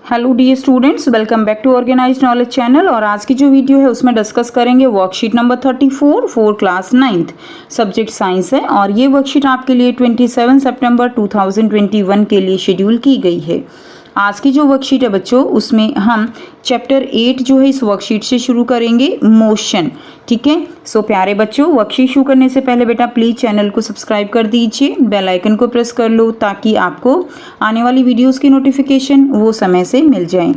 Hello dear students, welcome back to organised knowledge channel. और आज की जो वीडियो है उसमें डिस्कस करेंगे worksheet number 34 for class 9th, subject science है। और ये वर्कशीट आपके लिए 27 सितंबर 2021 के लिए शेड्यूल की गई है। आज की जो वर्कशीट है बच्चों, उसमें हम चैप्टर 8 जो है इस वर्कशीट से शुरू करेंगे, मोशन। ठीक है, सो प्यारे बच्चों, वर्कशीट शुरू करने से पहले बेटा प्लीज़ चैनल को सब्सक्राइब कर दीजिए, बेल आइकन को प्रेस कर लो ताकि आपको आने वाली वीडियोस की नोटिफिकेशन वो समय से मिल जाए।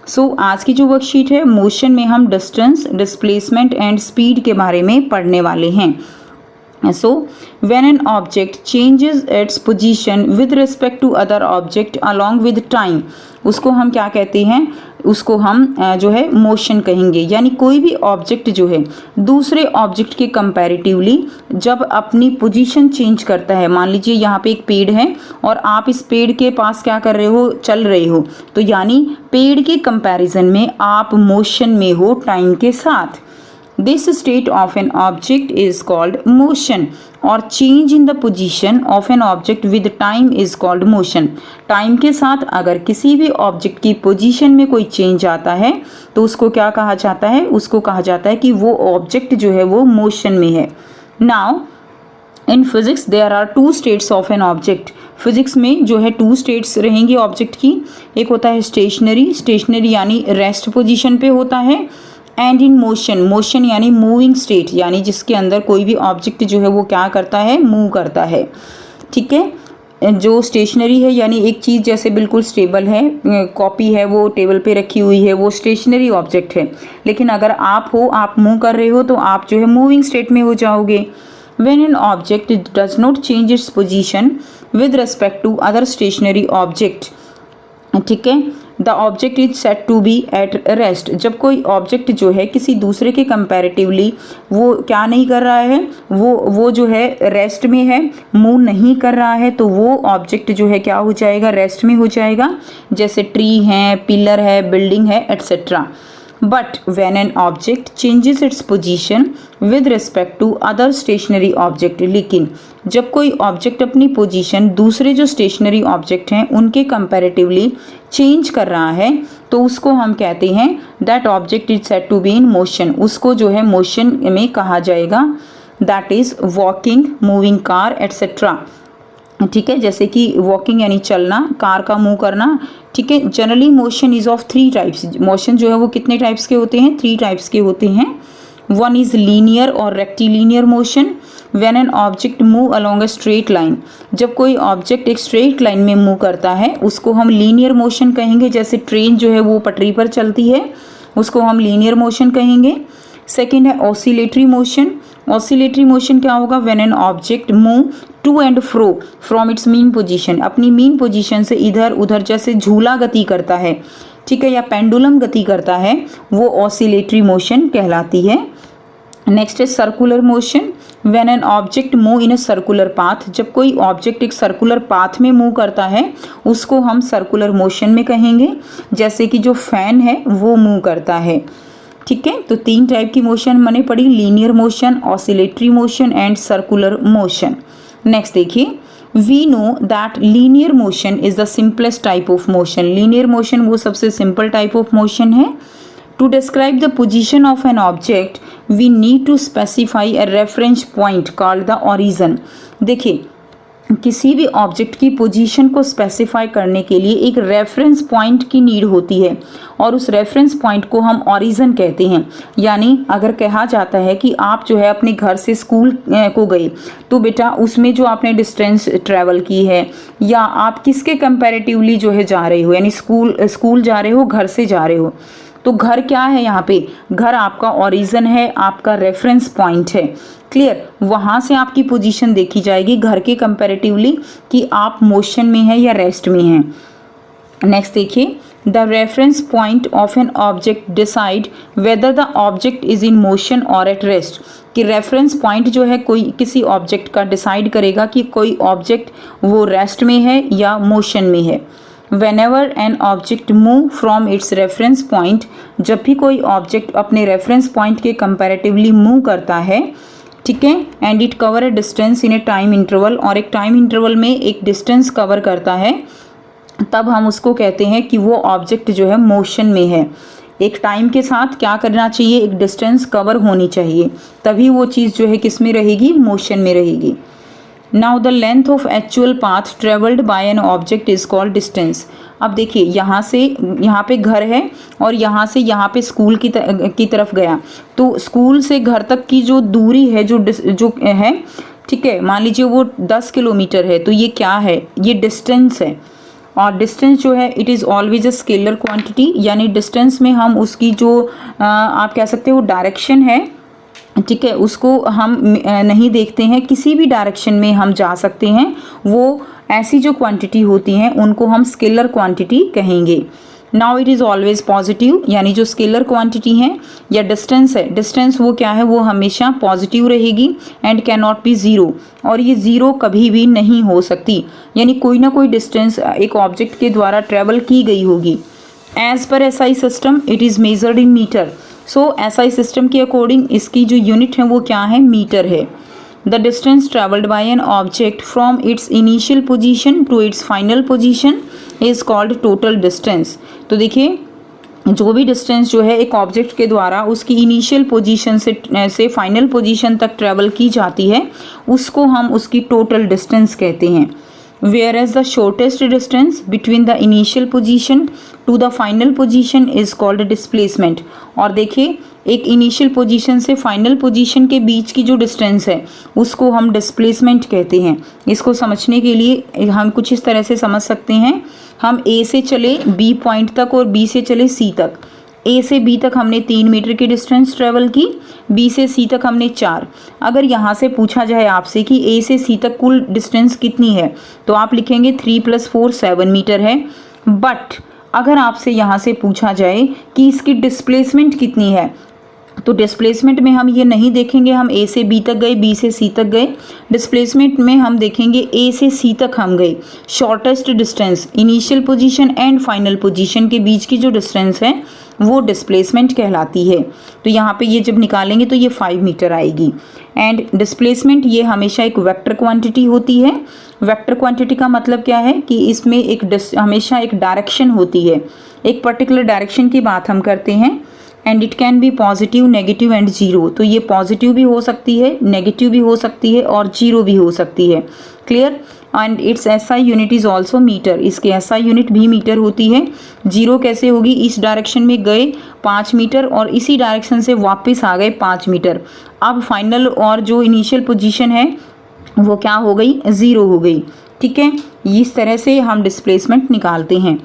सो आज की जो वर्कशीट है, मोशन में हम डिस्टेंस, डिस्प्लेसमेंट एंड स्पीड के बारे में पढ़ने वाले हैं। So, when an object changes its position with respect to other object along with time, उसको हम क्या कहते हैं? उसको हम जो है मोशन कहेंगे। यानी कोई भी ऑब्जेक्ट जो है दूसरे ऑब्जेक्ट के कंपैरेटिवली जब अपनी पोजीशन चेंज करता है, मान लीजिए यहाँ पे एक पेड़ है और आप इस पेड़ के पास क्या कर रहे हो, चल रहे हो, तो यानी पेड़ के कंपैरिजन में आप मोशन में हो टाइम के साथ। This state of an object is called motion और change in the position of an object with time is called motion। Time के साथ अगर किसी भी ऑब्जेक्ट की पोजीशन में कोई चेंज आता है तो उसको क्या कहा जाता है? उसको कहा जाता है कि वो ऑब्जेक्ट जो है वो मोशन में है। Now in physics there are two states of an object. Physics में जो है टू स्टेट्स रहेंगी ऑब्जेक्ट की। एक होता है स्टेशनरी यानी रेस्ट पोजीशन पे होता है, एंड इन मोशन यानी मूविंग स्टेट, यानी जिसके अंदर कोई भी ऑब्जेक्ट जो है वो क्या करता है, मूव करता है। ठीक है, जो स्टेशनरी है यानी एक चीज़ जैसे बिल्कुल स्टेबल है, कॉपी है वो टेबल पे रखी हुई है, वो स्टेशनरी ऑब्जेक्ट है। लेकिन अगर आप मूव कर रहे हो तो आप जो है मूविंग स्टेट में हो जाओगे। When an object does not change its position with respect to other stationary object, ठीक है, the object is set to be at rest. जब कोई ऑब्जेक्ट जो है किसी दूसरे के कंपैरेटिवली वो क्या नहीं कर रहा है, वो जो है रेस्ट में है, मूव नहीं कर रहा है, तो वो ऑब्जेक्ट जो है क्या हो जाएगा, रेस्ट में हो जाएगा। जैसे ट्री है, पिलर है, बिल्डिंग है, etcetera. But when an object changes its position with respect to other stationary object, लेकिन जब कोई ऑब्जेक्ट अपनी पोजीशन दूसरे जो स्टेशनरी ऑब्जेक्ट हैं उनके कंपैरेटिवली चेंज कर रहा है तो उसको हम कहते हैं that object is said to be in motion. उसको जो है मोशन में कहा जाएगा। That is walking, moving car etcetera. ठीक है, जैसे कि वॉकिंग यानी चलना, कार का मूव करना। ठीक है, generally motion is of 3 types. Motion जो है वो कितने टाइप्स के होते हैं? 3 टाइप्स के होते हैं। वन इज लीनियर और rectilinear motion. When an object move along a straight line, जब कोई ऑब्जेक्ट एक स्ट्रेट लाइन में मूव करता है उसको हम लीनियर मोशन कहेंगे। जैसे ट्रेन जो है वो पटरी पर चलती है, उसको हम लीनियर मोशन कहेंगे। सेकेंड है ऑसिलेटरी मोशन। ऑसिलेटरी मोशन क्या होगा? When an object move to and fro from its mean position, अपनी मीन पोजीशन से इधर उधर, जैसे झूला गति करता है, ठीक है, या पेंडुलम गति करता है, वो ऑसिलेटरी मोशन कहलाती है। नेक्स्ट है circular motion. When an object move in a circular path, जब कोई ऑब्जेक्ट एक सर्कुलर पाथ में मूव करता है उसको हम सर्कुलर मोशन में कहेंगे। जैसे कि जो फैन है वो मूव करता है। ठीक है, तो 3 टाइप की मोशन मैंने पढ़ी, linear motion, oscillatory motion and circular motion. Next देखिए, we know that linear motion is the simplest type of motion. Linear motion वो सबसे सिंपल टाइप ऑफ मोशन है। To describe the position of an object we need to specify a reference point called the origin. देखिए, किसी भी object की position को specify करने के लिए एक रेफरेंस पॉइंट की नीड होती है और उस रेफरेंस पॉइंट को हम ओरिजिन कहते हैं। यानी अगर कहा जाता है कि आप जो है अपने घर से स्कूल को गए तो बेटा उसमें जो आपने डिस्टेंस ट्रैवल की है या आप किसके कंपैरेटिवली जो है जा रहे हो, यानी स्कूल जा रहे हो, घर से जा रहे हो, तो घर क्या है यहाँ पे? घर आपका ओरिजिन है, आपका रेफरेंस पॉइंट है। क्लियर, वहाँ से आपकी पोजीशन देखी जाएगी घर के कंपैरेटिवली कि आप मोशन में हैं या रेस्ट में हैं। नेक्स्ट देखिए, the reference point of an object decide whether the object is in motion और एट रेस्ट। कि रेफरेंस पॉइंट जो है कोई किसी ऑब्जेक्ट का डिसाइड करेगा कि कोई ऑब्जेक्ट वो रेस्ट में है या मोशन में है। Whenever an object move from its reference point, जब भी कोई ऑब्जेक्ट अपने रेफरेंस पॉइंट के कंपैरेटिवली मूव करता है, ठीक है, and it cover A distance in A time interval, और एक टाइम इंटरवल में एक डिस्टेंस कवर करता है, तब हम उसको कहते हैं कि वो ऑब्जेक्ट जो है मोशन में है। एक टाइम के साथ क्या करना चाहिए, एक डिस्टेंस कवर होनी चाहिए, तभी वो चीज़ जो है किस में रहेगी, मोशन में रहेगी। Now the length of actual path travelled by an object is called distance. अब देखिए यहाँ से यहाँ पे घर है और यहाँ से यहाँ पे स्कूल की तरफ गया, तो स्कूल से घर तक की जो दूरी है जो है, ठीक है, मान लीजिए वो 10 किलोमीटर है, तो ये क्या है, ये डिस्टेंस है। और डिस्टेंस जो है it is always a scalar quantity, यानी डिस्टेंस में हम उसकी जो आप कह सकते हो डायरेक्शन है, ठीक है, उसको हम नहीं देखते हैं, किसी भी डायरेक्शन में हम जा सकते हैं, वो ऐसी जो क्वांटिटी होती हैं उनको हम स्केलर क्वांटिटी कहेंगे। Now it is always positive, यानी जो स्केलर क्वांटिटी है या डिस्टेंस है, डिस्टेंस वो क्या है, वो हमेशा पॉजिटिव रहेगी and can not be zero, और ये ज़ीरो कभी भी नहीं हो सकती, यानी कोई ना कोई डिस्टेंस एक ऑब्जेक्ट के द्वारा ट्रेवल की गई होगी। As per SI system it is measured in metre. So SI system के अकॉर्डिंग इसकी जो यूनिट है वो क्या है, मीटर है। The distance travelled by an object from its initial position to its final position is called total distance. तो देखिए जो भी डिस्टेंस जो है एक ऑब्जेक्ट के द्वारा उसकी इनिशियल पोजीशन से फाइनल पोजीशन तक ट्रेवल की जाती है, उसको हम उसकी टोटल डिस्टेंस कहते हैं। Whereas the shortest distance between the initial position to the final position is called displacement। और देखिए एक इनिशियल पोजीशन से फाइनल पोजीशन के बीच की जो डिस्टेंस है उसको हम डिस्प्लेसमेंट कहते हैं। इसको समझने के लिए हम कुछ इस तरह से समझ सकते हैं, हम ए से चले बी पॉइंट तक और बी से चले सी तक। ए से बी तक हमने 3 मीटर की डिस्टेंस ट्रेवल की, बी से सी तक हमने 4। अगर यहाँ से पूछा जाए आपसे कि ए से सी तक कुल डिस्टेंस कितनी है, तो आप लिखेंगे 3 + 4 7 मीटर है। बट अगर आपसे यहाँ से पूछा जाए कि इसकी डिस्प्लेसमेंट कितनी है, तो डिस्प्लेसमेंट में हम ये नहीं देखेंगे हम ए से बी तक गए, बी से सी तक गए। डिस्प्लेसमेंट में हम देखेंगे ए से सी तक हम गए, shortest distance initial position and final position के बीच की जो डिस्टेंस है वो डिस्प्लेसमेंट कहलाती है। तो यहाँ पे ये जब निकालेंगे तो ये 5 मीटर आएगी। एंड डिस्प्लेसमेंट ये हमेशा एक वेक्टर क्वांटिटी होती है। वेक्टर क्वांटिटी का मतलब क्या है कि इसमें हमेशा एक डायरेक्शन होती है, एक पर्टिकुलर डायरेक्शन की बात हम करते हैं। And it can be positive, negative and zero. तो ये पॉजिटिव भी हो सकती है, नेगेटिव भी हो सकती है और जीरो भी हो सकती है। Clear. And its SI unit is also metre. इसकी एसआई यूनिट भी मीटर होती है। जीरो कैसे होगी, इस डायरेक्शन में गए 5 मीटर और इसी डायरेक्शन से वापस आ गए 5 मीटर। अब फाइनल और जो इनिशियल पोजीशन है वो क्या हो गई, ज़ीरो हो गई। ठीक है, इस तरह से हम डिस्प्लेसमेंट निकालते हैं।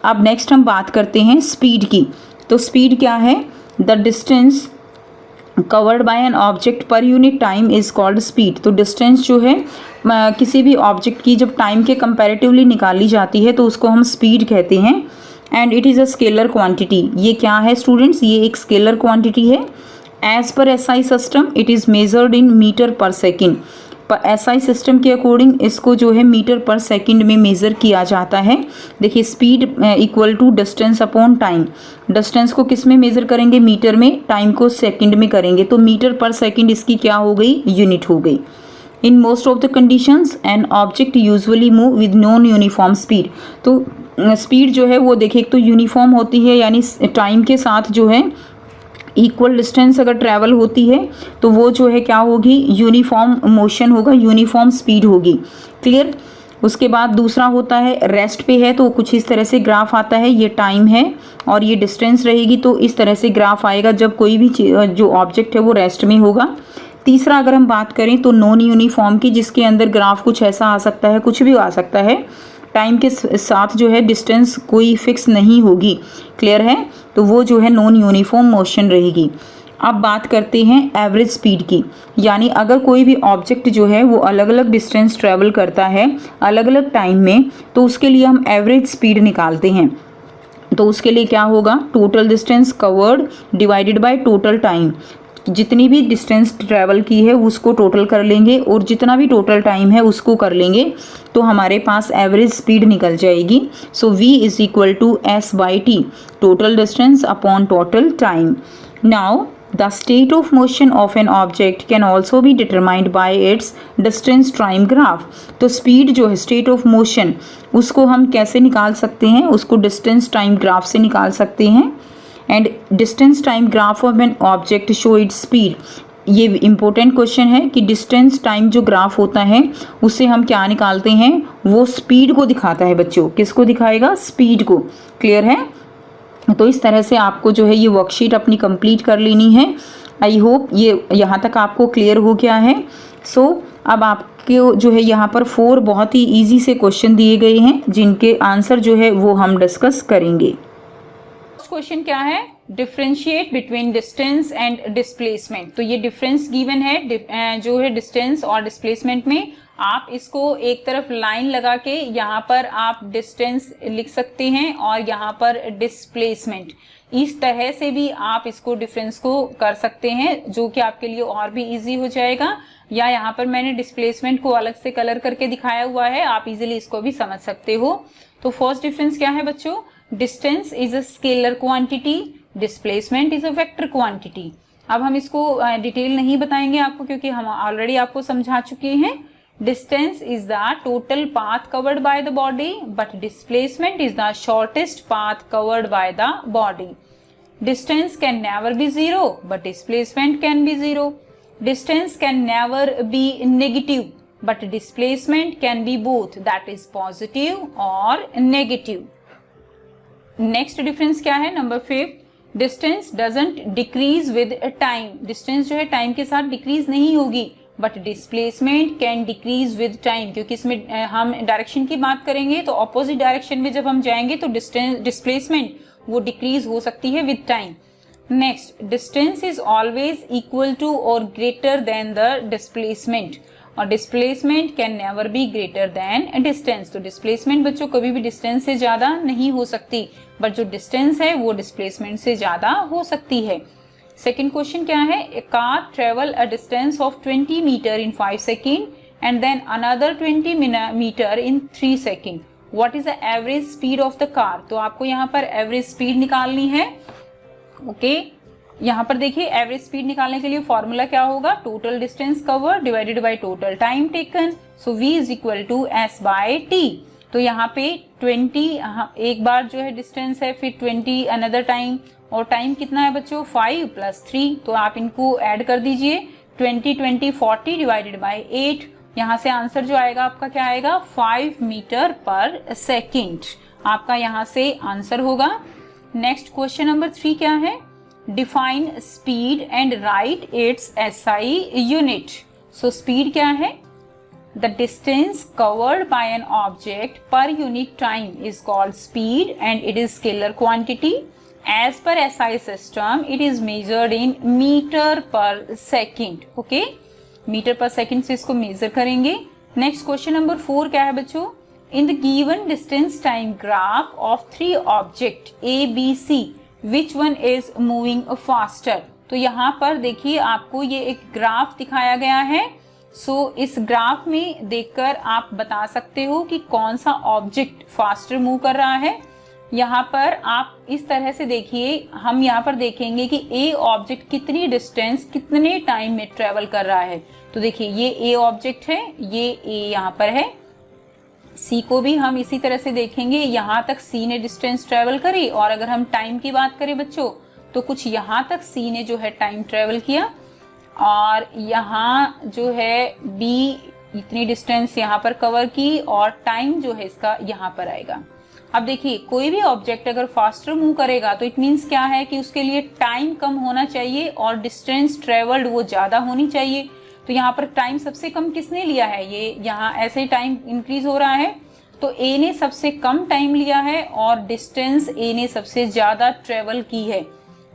अब नेक्स्ट हम बात करते हैं स्पीड की। तो स्पीड क्या है, the distance covered by an object per unit time is called speed. तो डिस्टेंस जो है किसी भी ऑब्जेक्ट की जब टाइम के कंपैरेटिवली निकाली जाती है तो उसको हम स्पीड कहते हैं। And it is a scalar quantity. ये क्या है स्टूडेंट्स, ये एक स्केलर क्वांटिटी है। As per SI system it is measured in metre per second. Per SI system के अकॉर्डिंग इसको जो है मीटर पर सेकंड में मेज़र किया जाता है। देखिए speed equal to distance upon time. Distance को किस में मेज़र करेंगे, मीटर में, टाइम को सेकंड में करेंगे, तो मीटर पर सेकंड इसकी क्या हो गई, यूनिट हो गई। In most of the conditions an object usually move with non uniform speed. तो स्पीड जो है वो देखिए एक तो यूनिफॉर्म होती है, यानी टाइम के साथ जो है इक्वल डिस्टेंस अगर ट्रैवल होती है तो वो जो है क्या होगी, यूनिफॉर्म मोशन होगा, यूनिफॉर्म स्पीड होगी। क्लियर। उसके बाद दूसरा होता है रेस्ट पे है, तो कुछ इस तरह से ग्राफ आता है, ये टाइम है और ये डिस्टेंस रहेगी, तो इस तरह से ग्राफ आएगा जब कोई भी जो ऑब्जेक्ट है वो रेस्ट में होगा। तीसरा अगर हम बात करें तो नॉन यूनिफॉर्म की, जिसके अंदर ग्राफ कुछ ऐसा आ सकता है, कुछ भी आ सकता है, टाइम के साथ जो है डिस्टेंस कोई फिक्स नहीं होगी। क्लियर है, तो वो जो है नॉन यूनिफॉर्म मोशन रहेगी। अब बात करते हैं एवरेज स्पीड की, यानी अगर कोई भी ऑब्जेक्ट जो है वो अलग अलग डिस्टेंस ट्रेवल करता है अलग अलग टाइम में, तो उसके लिए हम एवरेज स्पीड निकालते हैं। तो उसके लिए क्या होगा, total distance covered divided by total time. जितनी भी डिस्टेंस ट्रैवल की है उसको टोटल कर लेंगे और जितना भी टोटल टाइम है उसको कर लेंगे, तो हमारे पास एवरेज स्पीड निकल जाएगी। So v is equal to s/t, total distance upon total time. Now the state of motion of an object can also be determined by its distance time graph. तो speed जो है, state of motion, उसको हम कैसे निकाल सकते हैं? उसको डिस्टेंस टाइम ग्राफ से निकाल सकते हैं। And distance time graph of an object show its speed. ये इंपॉर्टेंट क्वेश्चन है कि डिस्टेंस टाइम जो ग्राफ होता है उससे हम क्या निकालते हैं? वो स्पीड को दिखाता है बच्चों। किसको दिखाएगा? स्पीड को। क्लियर है? तो इस तरह से आपको जो है ये वर्कशीट अपनी कंप्लीट कर लेनी है। आई होप ये यहाँ तक आपको क्लियर हो गया है। अब आपके जो है यहाँ पर 4 बहुत ही ईजी से क्वेश्चन दिए गए हैं जिनके आंसर जो है वो हम डिस्कस करेंगे। क्वेश्चन क्या है? Differentiate between distance and displacement. तो ये डिफरेंस गिवन है जो है डिस्टेंस और डिस्प्लेसमेंट में। आप इसको एक तरफ लाइन लगा के यहाँ पर आप डिस्टेंस लिख सकते हैं और यहाँ पर डिस्प्लेसमेंट। इस तरह से भी आप इसको डिफरेंस को कर सकते हैं जो कि आपके लिए और भी इजी हो जाएगा। या यहाँ पर मैंने डिस्प्लेसमेंट को अलग से कलर करके दिखाया हुआ है, आप इजीली इसको भी समझ सकते हो। तो फर्स्ट डिफरेंस क्या है बच्चों? Distance is a scalar quantity, displacement is a vector quantity. अब हम इसको डिटेल नहीं बताएंगे आपको क्योंकि हम ऑलरेडी आपको समझा चुके हैं। Distance is the total path covered by the body, but displacement is the shortest path covered by the body. Distance can never B zero, but displacement can be zero. Distance can never B negative, but displacement can be both, that is positive or negative. Next difference क्या है? Number 5, distance doesn't decrease with time. distance जो है time के साथ decrease नहीं होगी, but displacement can decrease with time, क्योंकि इसमें हम डायरेक्शन की बात करेंगे तो ऑपोजिट डायरेक्शन में जब हम जाएंगे तो डिस्प्लेसमेंट वो डिक्रीज हो सकती है with time. Next, distance is always equal to और ग्रेटर देन द डिस्प्लेसमेंट, और displacement can never be greater than distance. तो डिस्प्लेसमेंट बच्चों कभी भी डिस्टेंस से ज्यादा नहीं हो सकती, बट जो डिस्टेंस है वो डिस्प्लेसमेंट से ज्यादा हो सकती है। सेकेंड क्वेश्चन क्या है? A car travel a distance of 20 metre in 5 second and then another 20 metre in 3 second. What is the average speed of the car? तो आपको यहाँ पर एवरेज स्पीड निकालनी है। ओके, यहाँ पर देखिए एवरेज स्पीड निकालने के लिए फॉर्मूला क्या होगा? Total distance cover divided by total time taken. So v is equal to s by t। तो यहाँ पे 20 एक बार जो है डिस्टेंस है, फिर 20 अनदर टाइम, और टाइम कितना है बच्चों? 5 + 3। तो आप इनको ऐड कर दीजिए, 20 20 40 डिवाइडेड बाय 8। यहाँ से आंसर जो आएगा आपका क्या आएगा? 5 मीटर पर सेकेंड आपका यहाँ से आंसर होगा। नेक्स्ट क्वेश्चन नंबर 3 क्या है? Define speed and write its SI unit. So speed क्या है? The distance covered by an object per unit time is called speed and it is scalar quantity. As per SI system it is measured in metre per second. Okay, metre per second से इसको major करेंगे। Next question number 4 क्या है बच्चों? In the given distance time graph of 3 object ABC, which one is moving faster. तो यहाँ पर देखिए आपको ये एक ग्राफ दिखाया गया है। इस ग्राफ में देखकर आप बता सकते हो कि कौन सा ऑब्जेक्ट फास्टर मूव कर रहा है। यहाँ पर आप इस तरह से देखिए, हम यहाँ पर देखेंगे कि A ऑब्जेक्ट कितनी डिस्टेंस कितने टाइम में ट्रेवल कर रहा है। तो देखिए ये A ऑब्जेक्ट है, ये A यहाँ पर है। C को भी हम इसी तरह से देखेंगे, यहाँ तक C ने डिस्टेंस ट्रेवल करी, और अगर हम टाइम की बात करें बच्चों तो कुछ यहाँ तक C ने जो है टाइम ट्रेवल किया, और यहाँ जो है B इतनी डिस्टेंस यहाँ पर कवर की, और टाइम जो है इसका यहाँ पर आएगा। अब देखिए कोई भी ऑब्जेक्ट अगर फास्टर मूव करेगा तो इट मीन्स क्या है कि उसके लिए टाइम कम होना चाहिए और डिस्टेंस ट्रेवल्ड वो ज्यादा होनी चाहिए। तो यहाँ पर टाइम सबसे कम किसने लिया है? ये यहाँ ऐसे टाइम इंक्रीज हो रहा है, तो A ने सबसे कम टाइम लिया है और डिस्टेंस A ने सबसे ज्यादा ट्रेवल की है।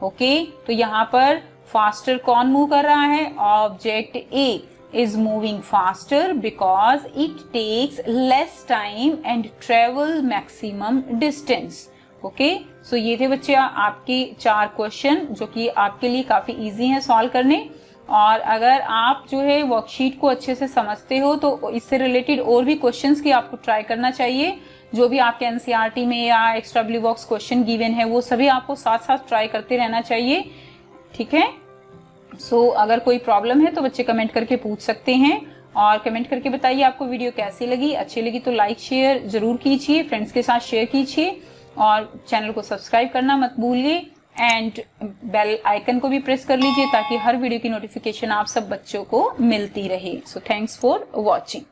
ओके, तो यहाँ पर फास्टर कौन मूव कर रहा है? Object A is moving faster because it takes less time and travel maximum distance. Okay, so ये थे बच्चे आपके 4 क्वेश्चन जो कि आपके लिए काफी इजी हैं सॉल्व करने। और अगर आप जो है वर्कशीट को अच्छे से समझते हो तो इससे रिलेटेड और भी क्वेश्चंस की आपको ट्राई करना चाहिए। जो भी आपके एनसीईआरटी में या extra blue box question given है वो सभी आपको साथ साथ ट्राई करते रहना चाहिए। ठीक है, अगर कोई प्रॉब्लम है तो बच्चे कमेंट करके पूछ सकते हैं, और कमेंट करके बताइए आपको वीडियो कैसी लगी। अच्छी लगी तो लाइक शेयर जरूर कीजिए, फ्रेंड्स के साथ शेयर कीजिए, और चैनल को सब्सक्राइब करना मत भूलिए, एंड बेल आइकन को भी प्रेस कर लीजिए ताकि हर वीडियो की नोटिफिकेशन आप सब बच्चों को मिलती रहे। So thanks for watching.